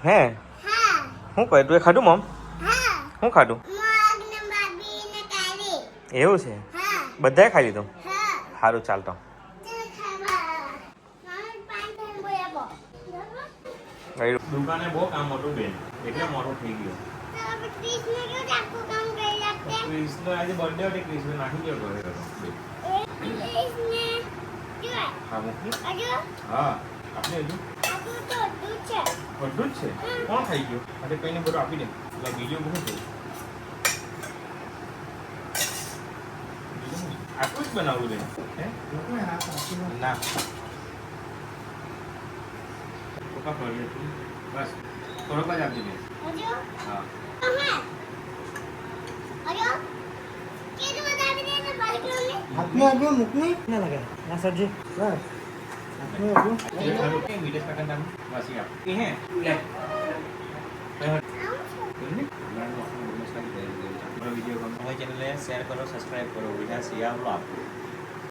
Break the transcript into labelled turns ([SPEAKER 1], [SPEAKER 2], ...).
[SPEAKER 1] હે શું કહે તું એ ખાધું મમ શું ખાધું એવું છે બધાએ ખાઈ લીધું સારું ચાલતો દુકાને બહુ કામ હતું બેન એટલે મોડું થઈ ગયું ક્રિસનો આજે બર્થડે હતો ક્રિસનો નાખી ગયો ઘરે હા મૂકી હા આપણે હજુ બધું જ છે કોણ ખાઈ ગયું અરે કઈને બધું આપી દે એટલે બીજું બધું થયું આટલું જ બનાવવું છે હે ના બસ થોડોક જ આપી દે હા
[SPEAKER 2] હાથમાં આવ્યો મૂકને ના લાગે ના સરજી બસ હાથમાં આવ્યો
[SPEAKER 1] વિદેશ કાકા નામ વાસી આપ એ હે લે વિડીયો ગમે ચેનલને શેર કરો સબસ્ક્રાઇબ કરો વિના સિયા બ્લોગ